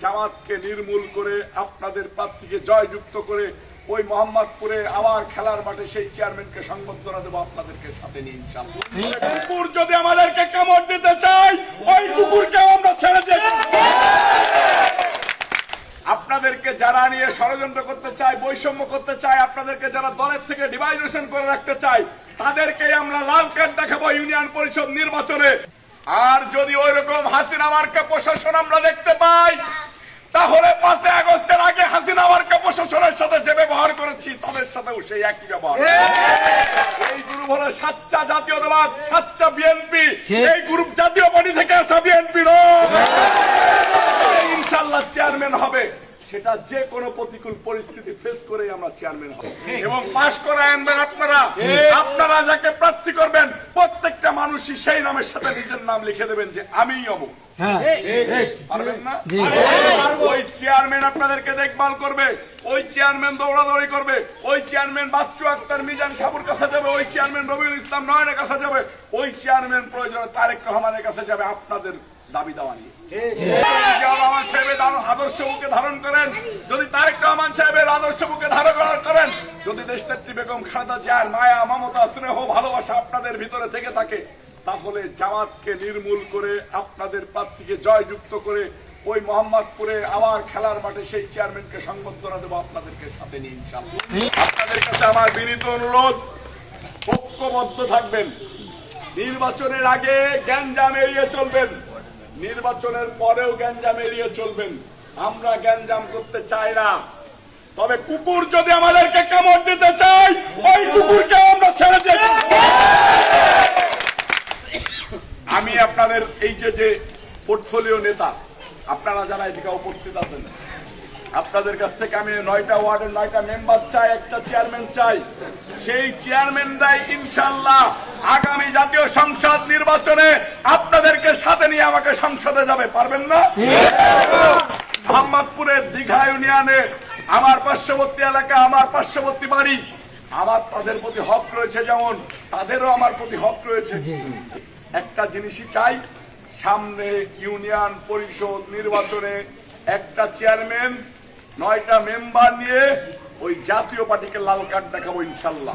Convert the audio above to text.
জামাতকে নির্মূল করে আপনাদের প্রার্থীকে জয়যুক্ত করে ওই মোহাম্মদপুরে আবার খেলার মাঠে সেই চেয়ারম্যানকে সংবর্ধনা দেবো আপনাদেরকে সাথে নিয়ে ইনশাআল্লাহ। কুকুর যদি আমাদেরকে কামড় দিতে চায় ওই কুকুরকে আমরা ছেড়ে দেব। আপনাদেরকে যারা নিয়ে ষড়যন্ত্র করতে চায়, বৈষম্য করতে চায়, আপনাদেরকে যারা দলের থেকে ডিভাইডেশন করে রাখতে চায়, তাদেরকেই আমরা লাল কার্ড দেখাবো ইউনিয়ন পরিষদ নির্বাচনে। আর যদি ওই রকম হাসিনা মার্কা প্রশাসন আমরা দেখতে পাই, তাহলে 5 আগস্টের আগে হাসিনা মার্কা প্রশাসনের সাথে যে ব্যবহার করেছি তাদের সাথেও সেই একই ব্যবহার। এই গ্রুপ হলো সাচ্চা জাতীয়তাবাদ, সাচ্চা বিএনপি। এই গ্রুপ জাতীয় পার্টি থেকে আসা বিএনপি ইনশাআল্লাহ চেয়ারম্যান হবে। সেটা যে কোনো প্রতিকূল পরিস্থিতি ফেস করে আমরা চেয়ারম্যান হব এবং পাশ করে আনবেন আপনারা। আপনারা যাকে প্রার্থী করবেন প্রত্যেকটা মানুষই সেই নামের সাথে নিজের নাম লিখে দেবেন যে আমিই অমুক। পারবেন না? ওই চেয়ারম্যান আপনাদেরকে দেখভাল করবে, ওই চেয়ারম্যান দৌড়াদৌড়ি করবে, ওই চেয়ারম্যান বাচ্চু আক্তার মিজান সাবুর কাছে যাবে, ওই চেয়ারম্যান রবিউল ইসলাম নয়নের কাছে যাবে, ওই চেয়ারম্যান প্রয়োজনে তারেক রহমানের কাছে যাবে আপনাদের দাবি দাওয়া নিয়ে। রহমান সাহেবের আদর্শ বুকে ধারণ করেন, যদি তারেক রহমান সাহেবের আদর্শ বুকে ধারণ করেন, যদি দেশনেত্রী বেগম খালেদা জিয়ার মায়া, মমতা, স্নেহ, ভালোবাসা আপনাদের ভিতরে থেকে থাকে, তাহলে জামাতকে নির্মূল করে আপনাদের প্রার্থীকে জয়যুক্ত করে ওই মোহাম্মদপুরে আবার খেলার মাঠে সেই চেয়ারম্যানকে সংবর্ধনা দেবো আপনাদেরকে সাথে নিয়ে ইনশাআল্লাহ। আপনাদের কাছে আমার বিনীত অনুরোধ, ঐক্যবদ্ধ থাকবেন। নির্বাচনের আগে গ্যাঞ্জাম এড়িয়ে চলবেন, নির্বাচনের পরেও গ্যাঞ্জাম এড়িয়ে চলবেন। আমরা গ্যাঞ্জাম করতে চাই না, তবে কুকুর যদি আমাদেরকে কামড় দিতে চায় ওই কুকুরকে আমরা ছেড়ে দেব। আমি আপনাদের এই যে পোর্টফোলিও নেতা, আপনারা যারা এদিকে উপস্থিত আছেন, আপনাদের কাছ থেকে আমি 9টা ওয়ার্ডের 9টা মেম্বার চাই, একটা চেয়ারম্যান চাই। সেই চেয়ারম্যানরাই ইনশাআল্লাহ আগামী জাতীয় সংসদ নির্বাচনে আপনাদেরকে সাথে নিয়ে আমাকে সংসদে যাবে। পারবেন না? মোহাম্মদপুরের দীঘা ইউনিয়নে আমার পার্শ্ববর্তী এলাকা, আমার পার্শ্ববর্তী বাড়ি, আমার তাদের প্রতি হক রয়েছে, যেমন তাদেরও আমার প্রতি হক রয়েছে। একটা জিনিসই চাই, সামনে ইউনিয়ন পরিষদ নির্বাচনে একটা চেয়ারম্যান 9টা মেম্বার নিয়ে ওই জাতীয় পার্টিকে লাল কার্ড দেখাবো ইনশাআল্লাহ।